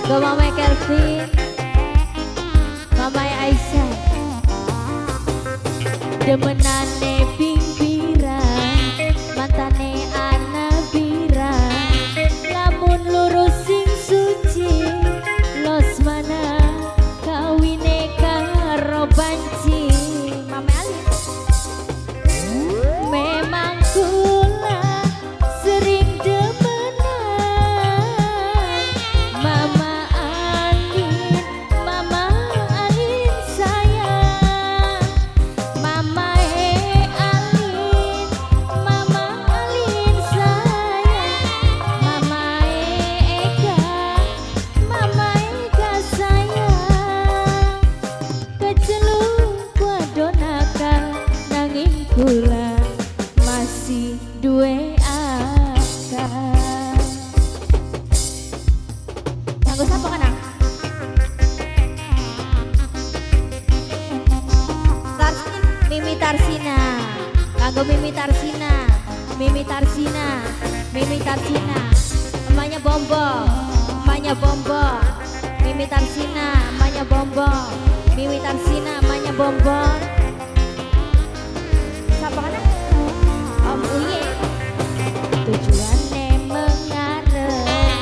Kanggo Mama Kelvin, Mama Aisyah, demenane pingpira, mantane ana bira, lamun lurus sing suci, los mana kawine karo banci. Mama Alin, memang kula sering demenan Mama Alin sayang, Mama Alin sayang, Mama Ega sayang, kecelung wadonaka nanging kula masih duwe akal. Kanggo sapa kana? Mimi Tarsina, kanggo Mimi Tarsina, Mimi Tarsina, Mimi Tarsina, emaknya Bombo, emaknya Bombo, Mimi Tarsina, emaknya Bombo, Mimi Tarsina, emaknya Bombo. Siapa kana? Om Uye. Tujuannya mengarep,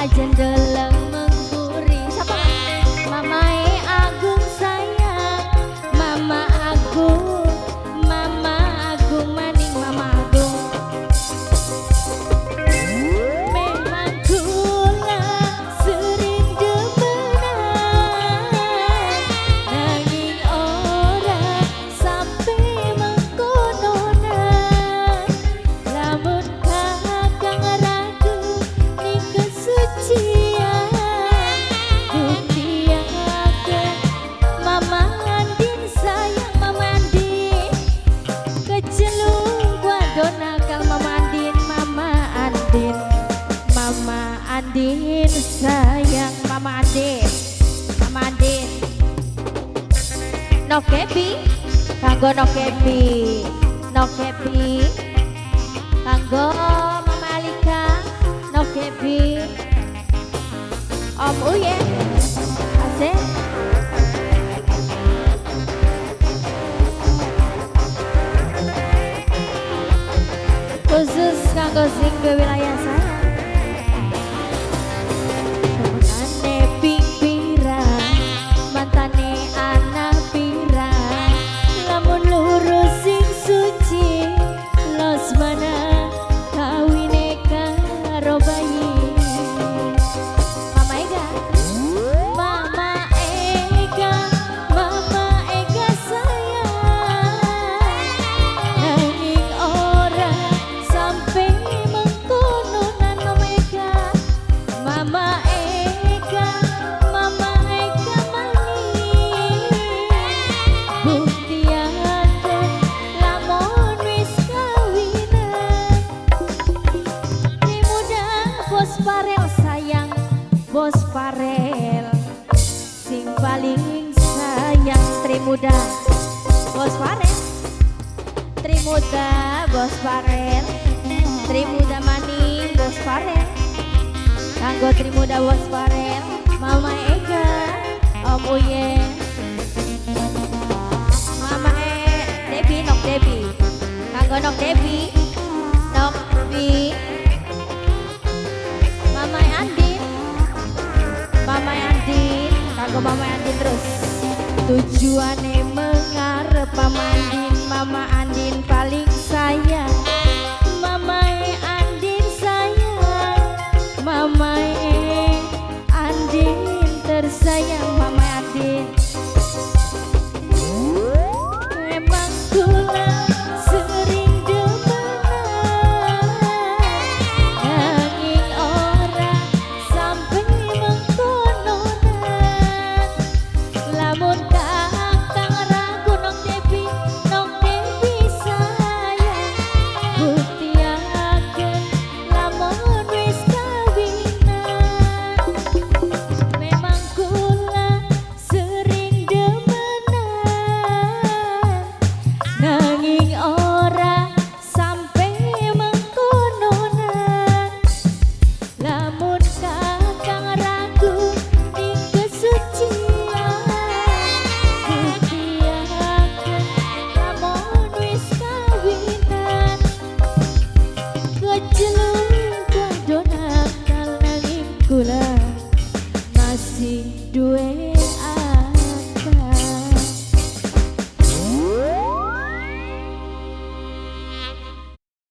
aja ndeleng mengkuring. Siapa kana? Mama Agung sayang, Mama Agung maning Mama Agung. Memang kula sering demenan, nanging ora sampe mengkononan. Lamun kakang ragu ning kesucian, buktiakeun Mama Andin sayang, Mama Andin kecelung wadona kang Mama Andin, Mama Andin, Mama Andin sayang, Mama Andin, Mama Andin. No Kepi, kanggo No Kepi, No Kepi, kanggo Mama Alika, No Kepi, Om Uye, asik. Khusus kanggo sing ke wilayah saya. Temenane pingpira, mantane ana pira, lamun lurus sing suci, los mana kawine karo bayi. Mama Ega, Mama Ega, Mama Ega sayang, nanging ora sampai mengkononan. Mama Ega, Mama Ega, Mama Ega maning, buktiakeun lamun wis kawinan. Tri muda Bos Parel sayang, Bos Parel sing paling sayang. Tri muda Bos Parel, Tri muda Bos Parel, Tri muda maning Bos Parel, kanggo Tri muda Bos Parel, Mama Ega, Om Uye, Mama Debi, Nok Debi, kanggo Nok Debi, Nok Debi, Mama Andin, Mama Andin, kanggo Mama Andin terus. Tujuannya mengarep Mama Andin, Mama Andin.